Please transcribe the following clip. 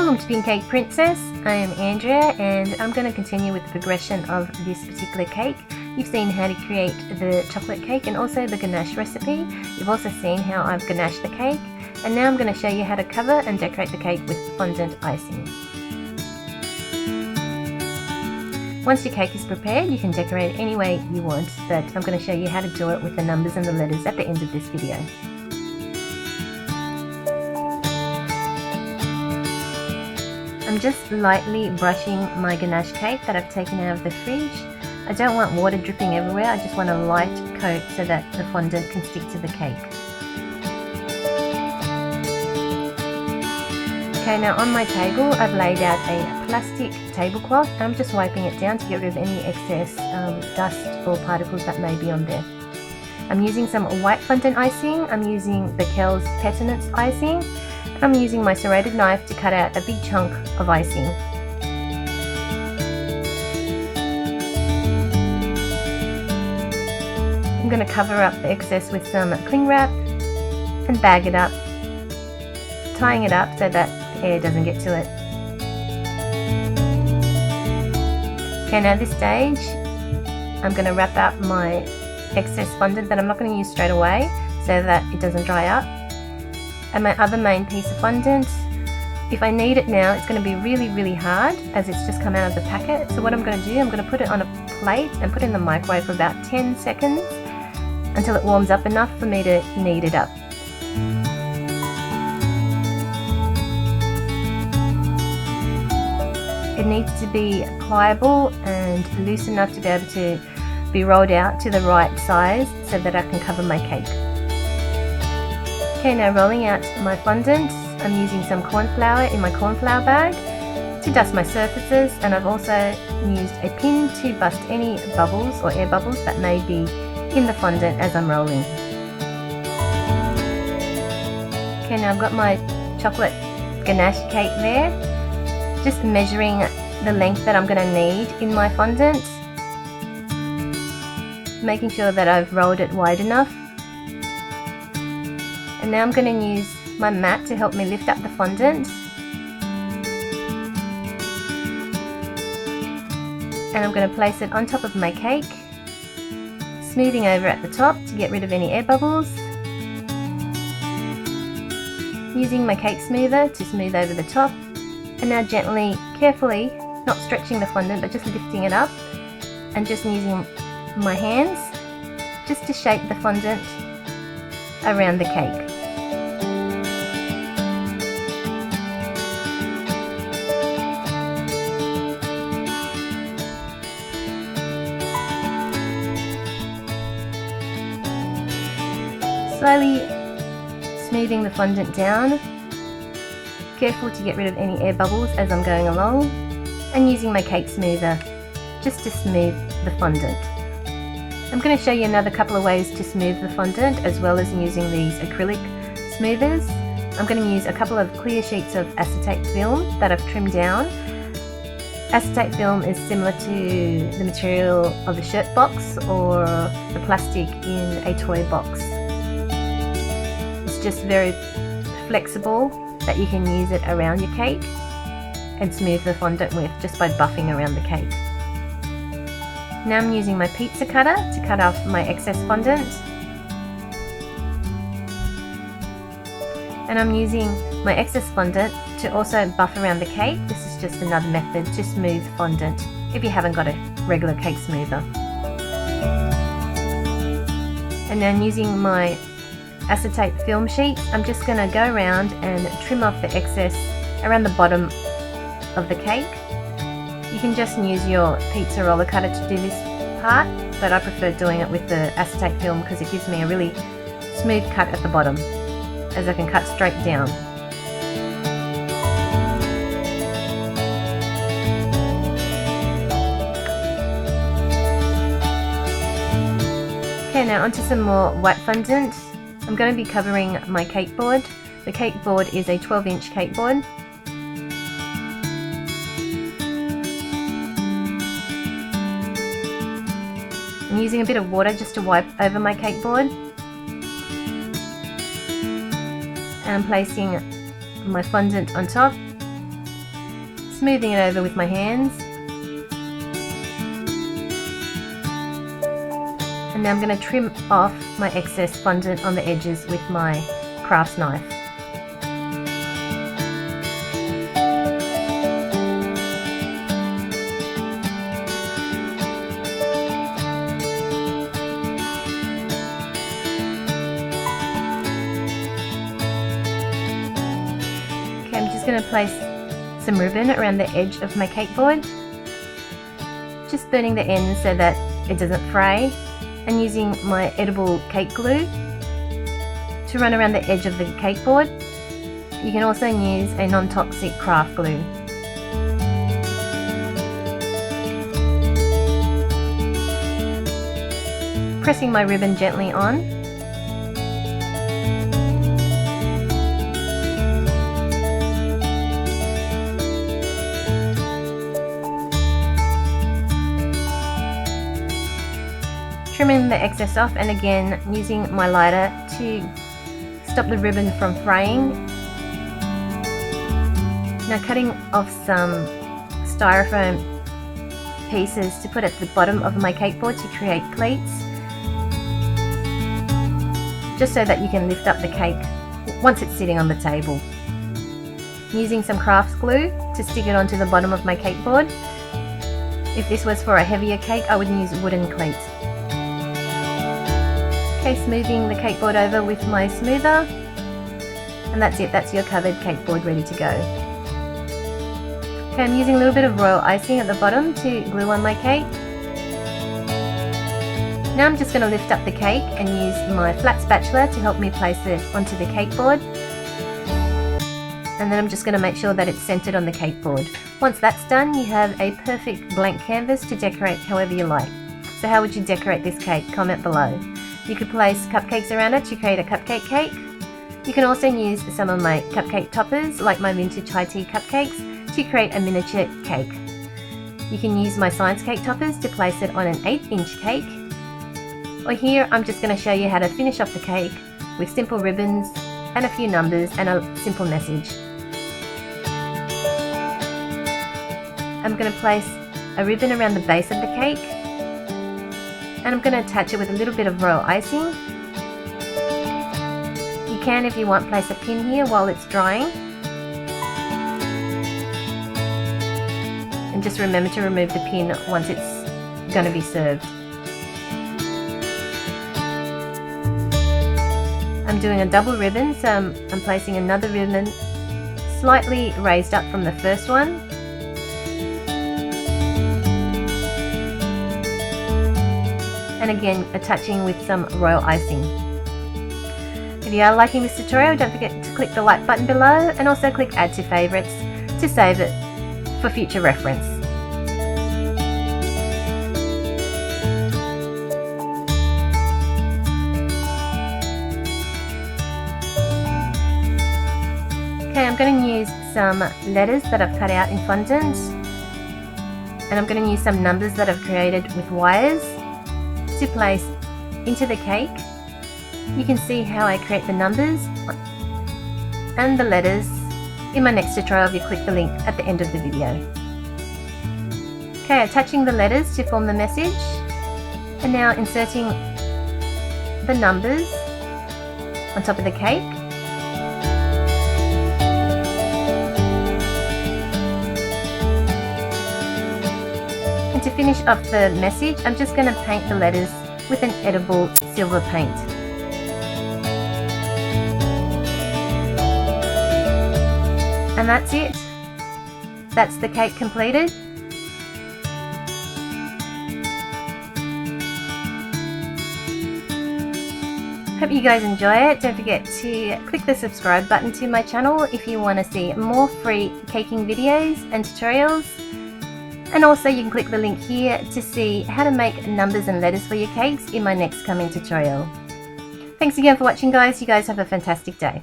Welcome to Pink Cake Princess. I am Andrea and I'm going to continue with the progression of this particular cake. You've seen how to create the chocolate cake and also the ganache recipe. You've also seen how I've ganached the cake, and now I'm going to show you how to cover and decorate the cake with fondant icing. Once your cake is prepared, you can decorate any way you want, but I'm going to show you how to do it with the numbers and the letters at the end of this video. I'm just lightly brushing my ganache cake that I've taken out of the fridge. I don't want water dripping everywhere, I just want a light coat so that the fondant can stick to the cake. Okay, now on my table I've laid out a plastic tablecloth and I'm just wiping it down to get rid of any excess dust or particles that may be on there. I'm using some white fondant icing, I'm using the Kel's Pettinance icing, I'm using my serrated knife to cut out a big chunk of icing. I'm going to cover up the excess with some cling wrap and bag it up, tying it up so that the air doesn't get to it. Okay, now at this stage I'm going to wrap up my excess fondant that I'm not going to use straight away so that it doesn't dry up. And my other main piece of fondant, if I need it now, it's going to be really hard as it's just come out of the packet. So what I'm going to do, I'm going to put it on a plate and put it in the microwave for about 10 seconds until it warms up enough for me to knead it up. It needs to be pliable and loose enough to be able to be rolled out to the right size so that I can cover my cake. Okay, now rolling out my fondant, I'm using some corn flour in my corn flour bag to dust my surfaces, and I've also used a pin to bust any bubbles or air bubbles that may be in the fondant as I'm rolling. Okay, now I've got my chocolate ganache cake there, just measuring the length that I'm going to need in my fondant, making sure that I've rolled it wide enough. And now I'm going to use my mat to help me lift up the fondant. And I'm going to place it on top of my cake, smoothing over at the top to get rid of any air bubbles. Using my cake smoother to smooth over the top. And now gently, carefully, not stretching the fondant but just lifting it up and just using my hands just to shape the fondant around the cake. Slowly smoothing the fondant down, careful to get rid of any air bubbles as I'm going along, and using my cake smoother just to smooth the fondant. I'm going to show you another couple of ways to smooth the fondant as well as using these acrylic smoothers. I'm going to use a couple of clear sheets of acetate film that I've trimmed down. Acetate film is similar to the material of a shirt box or the plastic in a toy box. It's just very flexible that you can use it around your cake and smooth the fondant with just by buffing around the cake. Now I'm using my pizza cutter to cut off my excess fondant, and I'm using my excess fondant to also buff around the cake. This is just another method to smooth fondant if you haven't got a regular cake smoother. And now I'm using my acetate film sheet, I'm just going to go around and trim off the excess around the bottom of the cake. You can just use your pizza roller cutter to do this part, but I prefer doing it with the acetate film because it gives me a really smooth cut at the bottom as I can cut straight down. Okay, now onto some more white fondant. I'm going to be covering my cake board. The cake board is a 12-inch cake board. I'm using a bit of water just to wipe over my cake board. And I'm placing my fondant on top smoothing it over with my hands. And now I'm going to trim off my excess fondant on the edges with my crafts knife. Okay, I'm just going to place some ribbon around the edge of my cake board, just burning the ends so that it doesn't fray, and using my edible cake glue to run around the edge of the cake board. You can also use a non-toxic craft glue. Pressing my ribbon gently on. Trimming the excess off, and again using my lighter to stop the ribbon from fraying. Now cutting off some styrofoam pieces to put at the bottom of my cake board to create pleats, just so that you can lift up the cake once it's sitting on the table. Using some crafts glue to stick it onto the bottom of my cake board. If this was for a heavier cake, I would use wooden cleats. Okay, smoothing the cake board over with my smoother, and that's it, that's your covered cake board ready to go. Okay, I'm using a little bit of royal icing at the bottom to glue on my cake. Now I'm just going to lift up the cake and use my flat spatula to help me place it onto the cake board. And then I'm just going to make sure that it's centered on the cake board. Once that's done, you have a perfect blank canvas to decorate however you like. So how would you decorate this cake? Comment below. You could place cupcakes around it to create a cupcake cake. You can also use some of my cupcake toppers, like my vintage high tea cupcakes, to create a miniature cake. You can use my science cake toppers to place it on an 1/8" cake. Or here, I'm just going to show you how to finish off the cake with simple ribbons and a few numbers and a simple message. I'm going to place a ribbon around the base of the cake, and I'm going to attach it with a little bit of royal icing. You can, if you want, place a pin here while it's drying. And just remember to remove the pin once it's going to be served. I'm doing a double ribbon, so I'm placing another ribbon slightly raised up from the first one. And again attaching with some royal icing. If you are liking this tutorial, don't forget to click the like button below, and also click add to favorites to save it for future reference. Okay, I'm going to use some letters that I've cut out in fondant, and I'm going to use some numbers that I've created with wires to place into the cake. You can see how I create the numbers and the letters in my next tutorial if you click the link at the end of the video. Okay, attaching the letters to form the message, and now inserting the numbers on top of the cake. And to finish off the message, I'm just going to paint the letters with an edible silver paint. And that's it. That's the cake completed. Hope you guys enjoy it. Don't forget to click the subscribe button to my channel if you want to see more free caking videos and tutorials. And also you can click the link here to see how to make numbers and letters for your cakes in my next coming tutorial. Thanks again for watching, guys. You guys have a fantastic day.